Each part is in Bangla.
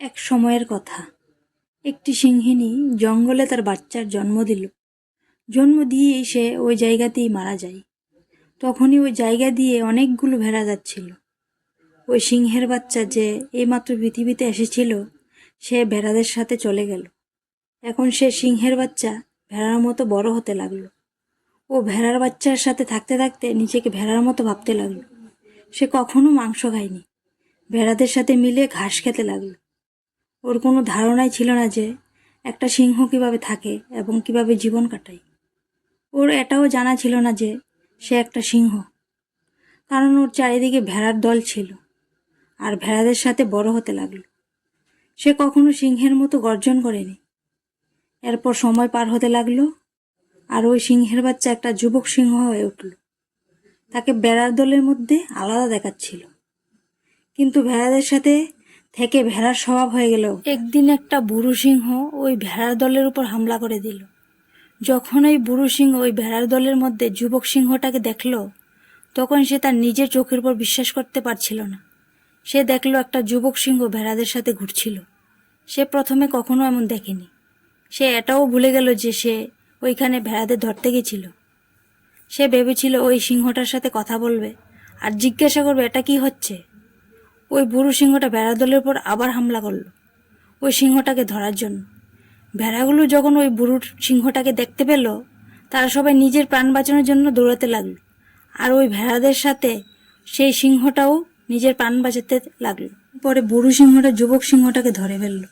এক সময়ের কথা। একটি সিংহিনী জঙ্গলে তার বাচ্চার জন্ম দিল। জন্ম দিয়েই সে ওই জায়গাতেই মারা যায়। তখনই ওই জায়গা দিয়ে অনেকগুলো ভেড়া যাচ্ছিল। ওই সিংহের বাচ্চা যে এইমাত্র পৃথিবীতে এসেছিল, সে ভেড়াদের সাথে চলে গেল। এখন সে সিংহের বাচ্চা ভেড়ার মতো বড় হতে লাগলো। ও ভেড়ার বাচ্চার সাথে থাকতে থাকতে নিজেকে ভেড়ার মতো ভাবতে লাগলো। সে কখনো মাংস খায়নি, ভেড়াদের সাথে মিলে ঘাস খেতে লাগলো। ওর কোনো ধারণাই ছিল না যে একটা সিংহ কিভাবে থাকে এবং কিভাবে জীবন কাটায়। ওর এটাও জানা ছিল না যে সে একটা সিংহ, কারণ ওর চারিদিকে ভেড়ার দল ছিল আর ভেড়াদের সাথে বড় হতে লাগলো। সে কখনো সিংহের মতো গর্জন করেনি। এরপর সময় পার হতে লাগলো আর ওই সিংহের বাচ্চা একটা যুবক সিংহ হয়ে উঠল। তাকে ভেড়ার দলের মধ্যে আলাদা দেখাচ্ছিল, কিন্তু ভেড়াদের সাথে থেকে ভেড়ার স্বভাব হয়ে গেল। একদিন একটা বুড়ো সিংহ ওই ভেড়ার দলের উপর হামলা করে দিল। যখন ওই বুড়ো সিংহ ওই ভেড়ার দলের মধ্যে যুবক সিংহটাকে দেখল, তখন সে তার নিজের চোখের উপর বিশ্বাস করতে পারছিল না। সে দেখলো একটা যুবক সিংহ ভেড়াদের সাথে ঘুরছিল। সে প্রথমে কখনো এমন দেখেনি। সে এটাও ভুলে গেল যে সে ওইখানে ভেড়াদের ধরতে গেছিল। সে ভেবেছিল ওই সিংহটার সাথে কথা বলবে আর জিজ্ঞাসা করবে এটা কি হচ্ছে। ওই বুড়ো সিংহটা ভেড়া দলের উপর আবার হামলা করলো ওই সিংহটাকে ধরার জন্য। ভেড়াগুলো যখন ওই বুড়ো সিংহটাকে দেখতে পেল, তারা সবাই নিজের প্রাণ বাঁচানোর জন্য দৌড়াতে লাগলো। আর ওই ভেড়াদের সাথে সেই সিংহটাও নিজের প্রাণ বাঁচাতে লাগলো। পরে বুড়ো সিংহটা যুবক সিংহটাকে ধরে ফেললো।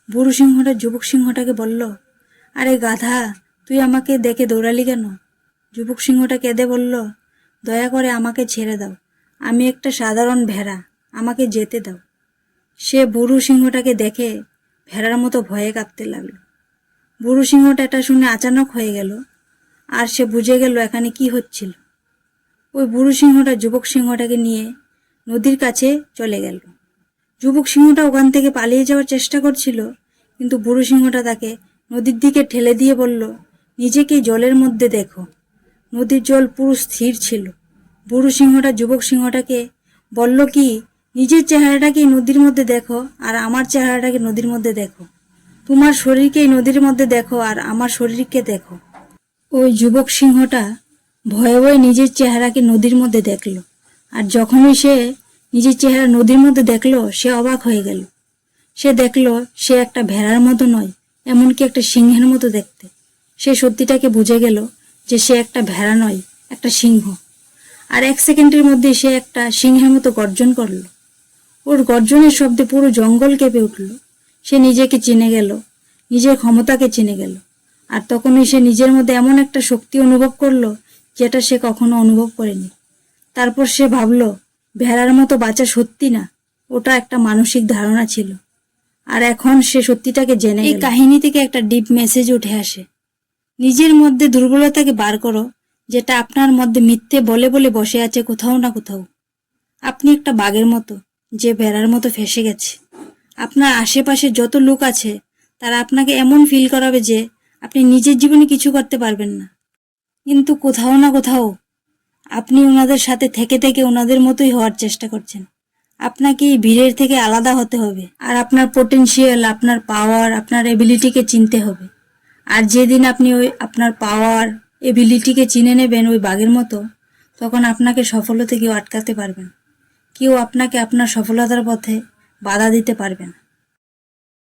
বুড়ো সিংহটা যুবক সিংহটাকে বলল, আরে গাধা, তুই আমাকে দেখে দৌড়ালি কেন? যুবক সিংহটা কেঁদে বলল, দয়া করে আমাকে ছেড়ে দাও, আমি একটা সাধারণ ভেড়া, আমাকে যেতে দাও। সে বুড়ো সিংহটাকে দেখে ভেড়ার মতো ভয়ে কাঁপতে লাগলো। বুড়ো সিংহটা এটা শুনে আচানক হয়ে গেল আর সে বুঝে গেল এখানে কি হচ্ছিল। ওই বুড়ো সিংহটা যুবক সিংহটাকে নিয়ে নদীর কাছে চলে গেল। যুবক সিংহটা ওখান থেকে পালিয়ে যাওয়ার চেষ্টা করছিল, কিন্তু বুড়ো সিংহটা তাকে নদীর দিকে ঠেলে দিয়ে বলল, নিজেকে জলের মধ্যে দেখো। নদীর জল পুরো স্থির ছিল। বুড়ো সিংহটা যুবক সিংহটাকে বলল কি, নিজের চেহারাটাকে নদীর মধ্যে দেখো আর আমার চেহারাটাকে নদীর মধ্যে দেখো। তোমার শরীরকে নদীর মধ্যে দেখো আর আমার শরীরকে দেখো। ওই যুবক সিংহটা ভয়ে ভয়ে নিজের চেহারাকে নদীর মধ্যে দেখলো। আর যখনই সে নিজের চেহারা নদীর মধ্যে দেখলো, সে অবাক হয়ে গেল। সে দেখলো সে একটা ভেড়ার মতো নয়, এমনকি একটা সিংহের মতো দেখতে। সে সত্যিটাকে বুঝে গেল যে সে একটা ভেড়া নয়, একটা সিংহ। আর এক সেকেন্ডের মধ্যে সে একটা সিংহের মতো গর্জন করলো। ওর গর্জনের শব্দে পুরো জঙ্গল কেঁপে উঠল। সে নিজেকে চিনে গেল, নিজের ক্ষমতাকে চিনে গেল। আর তখনই সে নিজের মধ্যে এমন একটা শক্তি অনুভব করলো যেটা সে কখনো অনুভব করেনি। তারপর সে ভাবল, ভেড়ার মতো বাঁচা সত্যি না, ওটা একটা মানসিক ধারণা ছিল। আর এখন সে সত্যিটাকে জেনে গেল। এই কাহিনী থেকে একটা ডিপ মেসেজ উঠে আসে। নিজের মধ্যে দুর্বলতাকে বার করো, যেটা আপনার মধ্যে মিথ্যে বলে বলে বসে আছে কোথাও না কোথাও। আপনি একটা বাঘের মতো যে ভেড়ার মতো ফেঁসে গেছে। আপনার আশেপাশে যত লোক আছে তারা আপনাকে এমন ফিল করাবে যে আপনি নিজের জীবনে কিছু করতে পারবেন না, কিন্তু কোথাও না কোথাও আপনি ওনাদের সাথে থেকে থেকে ওনাদের মতোই হওয়ার চেষ্টা করছেন। আপনাকে এই ভিড়ের থেকে আলাদা হতে হবে আর আপনার পোটেনশিয়াল, আপনার পাওয়ার, আপনার এবিলিটিকে চিনতে হবে। আর যেদিন আপনি ওই আপনার পাওয়ার, এবিলিটিকে চিনে নেবেন ওই বাঘের মতো, তখন আপনাকে সফলতা কেউ আটকাতে পারবেন। কেউ আপনাকে আপনার সফলতার পথে বাধা দিতে পারবে না।